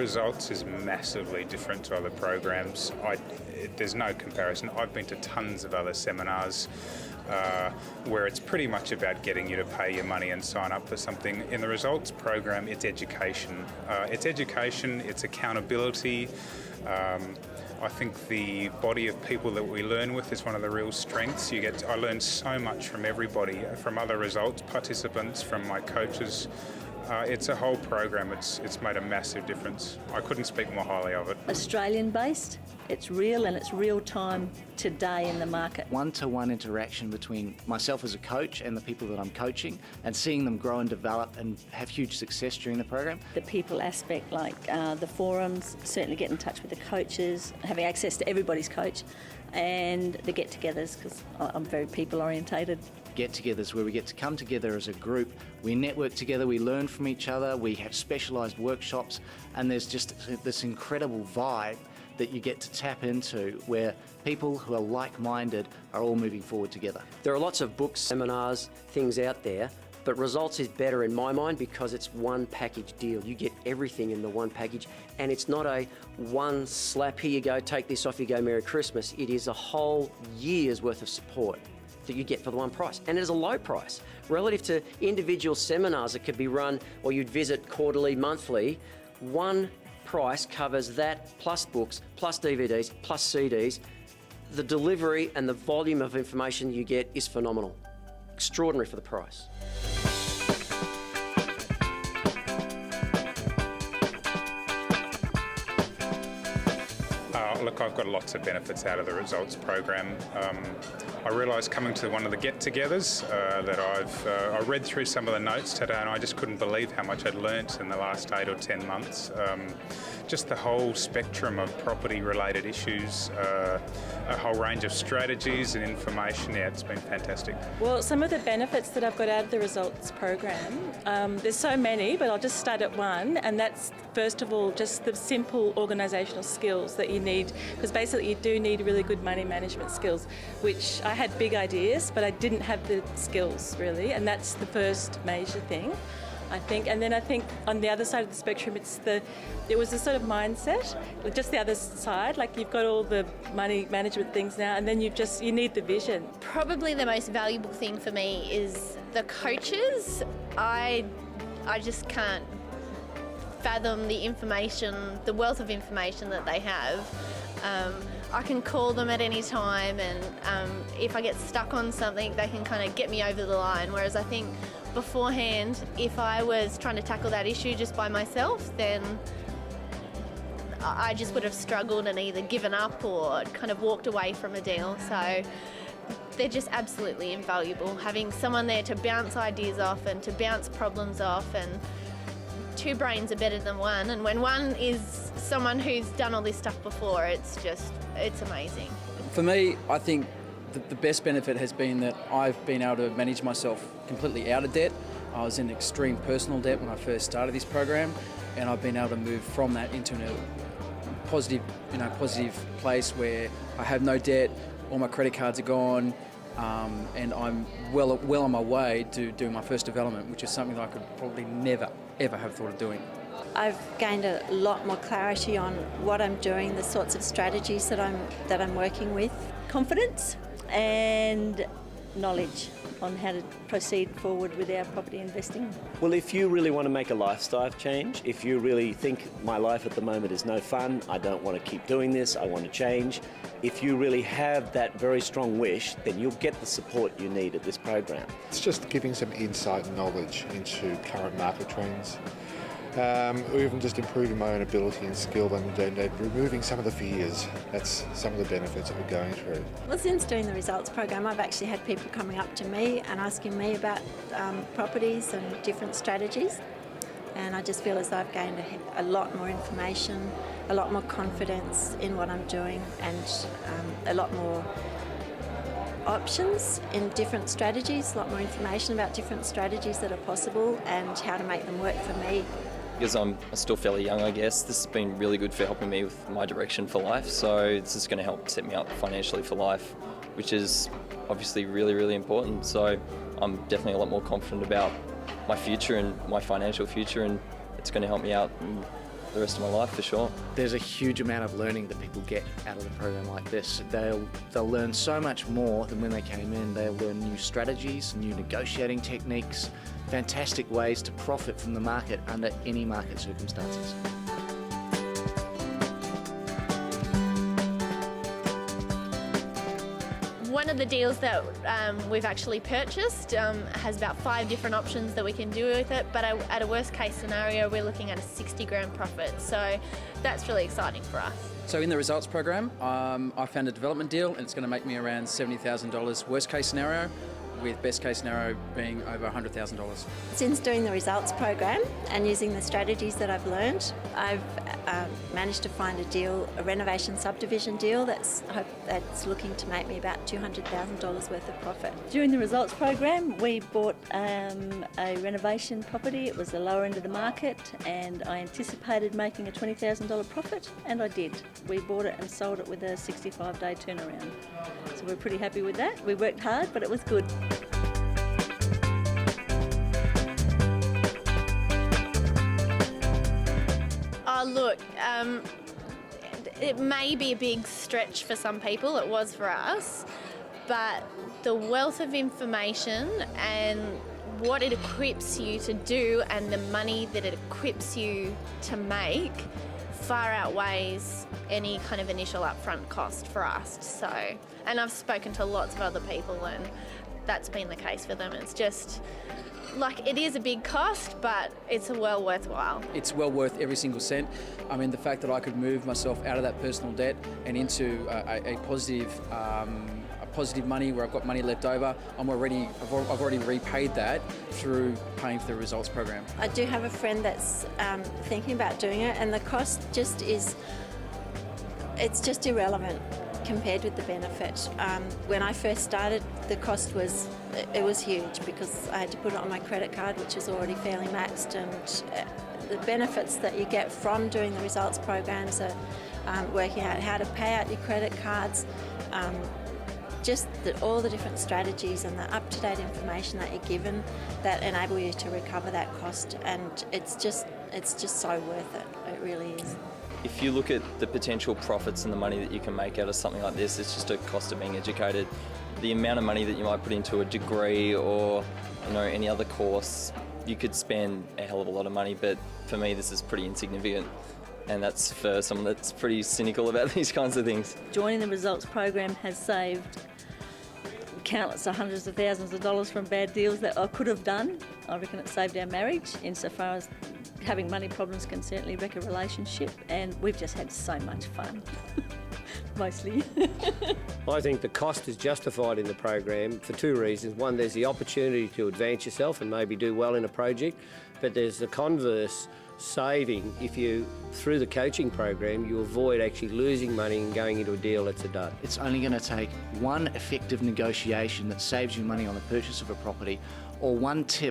Results is massively different to other programs. There's no comparison. I've been to tons of other seminars where it's pretty much about getting you to pay your money and sign up for something. In the Results program, it's education. It's accountability. I think the body of people that we learn with is one of the real strengths. I learn so much from everybody, from other Results participants, from my coaches. It's a whole program. It's made a massive difference. I couldn't speak more highly of it. Australian based, it's real and it's real time today in the market. One-to-one interaction between myself as a coach and the people that I'm coaching, and seeing them grow and develop and have huge success during the program. The people aspect, like the forums, certainly get in touch with the coaches, having access to everybody's coach, and the get-togethers, because I'm very people-orientated. Get-togethers where we get to come together as a group, we network together, we learn from each other, we have specialised workshops, and there's just this incredible vibe that you get to tap into where people who are like-minded are all moving forward together. There are lots of books, seminars, things out there, but Results is better in my mind because it's one package deal. You get everything in the one package, and it's not a one slap, here you go, take this off, you go, Merry Christmas. It is a whole year's worth of support that you get for the one price, and it is a low price relative to individual seminars that could be run or you'd visit quarterly, monthly. One price covers that plus books, plus DVDs, plus CDs. The delivery and the volume of information you get is phenomenal. Extraordinary for the price. Look, I've got lots of benefits out of the Results program. I realised coming to one of the get-togethers that I read through some of the notes today, and I just couldn't believe how much I'd learnt in the last 8 or 10 months. Just the whole spectrum of property-related issues, a whole range of strategies and information. Yeah, it's been fantastic. Well, some of the benefits that I've got out of the Results program, there's so many, but I'll just start at one, and that's, first of all, just the simple organisational skills that you need, because basically you do need really good money management skills, which I had big ideas, but I didn't have the skills really, and that's the first major thing, I think. And then I think on the other side of the spectrum, it was a sort of mindset, just the other side, like you've got all the money management things now, and then you need the vision. Probably the most valuable thing for me is the coaches. I just can't fathom the information, the wealth of information that they have. I can call them at any time, and if I get stuck on something, they can kind of get me over the line. Whereas I think beforehand, if I was trying to tackle that issue just by myself, then I just would have struggled and either given up or kind of walked away from a deal. So they're just absolutely invaluable. Having someone there to bounce ideas off and to bounce problems off, and two brains are better than one, and when one is someone who's done all this stuff before, it's amazing. For me, I think the best benefit has been that I've been able to manage myself completely out of debt. I was in extreme personal debt when I first started this program, and I've been able to move from that into a positive place where I have no debt, all my credit cards are gone, and I'm well on my way to doing my first development, which is something that I could probably never, ever have thought of doing. I've gained a lot more clarity on what I'm doing, the sorts of strategies that I'm working with. Confidence and knowledge on how to proceed forward with our property investing. Well, if you really want to make a lifestyle change, if you really think my life at the moment is no fun, I don't want to keep doing this, I want to change, if you really have that very strong wish, then you'll get the support you need at this program. It's just giving some insight and knowledge into current market trends, or even just improving my own ability and skill and removing some of the fears. That's some of the benefits that we're going through. Well, since doing the Results program, I've actually had people coming up to me and asking me about properties and different strategies, and I just feel as though I've gained a lot more information, a lot more confidence in what I'm doing, and a lot more options in different strategies, a lot more information about different strategies that are possible and how to make them work for me. Because I'm still fairly young, I guess, this has been really good for helping me with my direction for life. So this is going to help set me up financially for life, which is obviously really, really important. So I'm definitely a lot more confident about my future and my financial future, and it's going to help me out in the rest of my life for sure. There's a huge amount of learning that people get out of a program like this. They'll learn so much more than when they came in. They'll learn new strategies, new negotiating techniques, fantastic ways to profit from the market under any market circumstances. One of the deals that we've actually purchased has about 5 different options that we can do with it, but at a worst case scenario we're looking at a 60 grand profit, so that's really exciting for us. So in the results program, I found a development deal and it's going to make me around $70,000 worst case scenario, with best case scenario being over $100,000. Since doing the results program and using the strategies that I've learned, I've managed to find a renovation subdivision deal that's looking to make me about $200,000 worth of profit. During the results program, we bought a renovation property. It was the lower end of the market, and I anticipated making a $20,000 profit, and I did. We bought it and sold it with a 65-day turnaround. So we're pretty happy with that. We worked hard, but it was good. Oh, look, it may be a big stretch for some people, it was for us, but the wealth of information and what it equips you to do and the money that it equips you to make far outweighs any kind of initial upfront cost for us. So, and I've spoken to lots of other people and that's been the case for them. It's just, like, it is a big cost, but it's well worthwhile. It's well worth every single cent. I mean, the fact that I could move myself out of that personal debt and into a positive money where I've got money left over, I've already repaid that through paying for the results program. I do have a friend that's thinking about doing it, and the cost just is, it's just irrelevant compared with the benefit. When I first started, the cost was huge because I had to put it on my credit card, which is already fairly maxed, and the benefits that you get from doing the results programs are working out how to pay out your credit cards, all the different strategies and the up-to-date information that you're given that enable you to recover that cost, and it's just so worth it. It really is. If you look at the potential profits and the money that you can make out of something like this, it's just a cost of being educated. The amount of money that you might put into a degree or any other course, you could spend a hell of a lot of money, but for me this is pretty insignificant. And that's for someone that's pretty cynical about these kinds of things. Joining the results program has saved countless of hundreds of thousands of dollars from bad deals that I could have done. I reckon it saved our marriage insofar as having money problems can certainly wreck a relationship, and we've just had so much fun, mostly. I think the cost is justified in the program for 2 reasons. One, there's the opportunity to advance yourself and maybe do well in a project, but there's the converse saving if you, through the coaching program, you avoid actually losing money and going into a deal that's a dud. It's only going to take one effective negotiation that saves you money on the purchase of a property, or one tip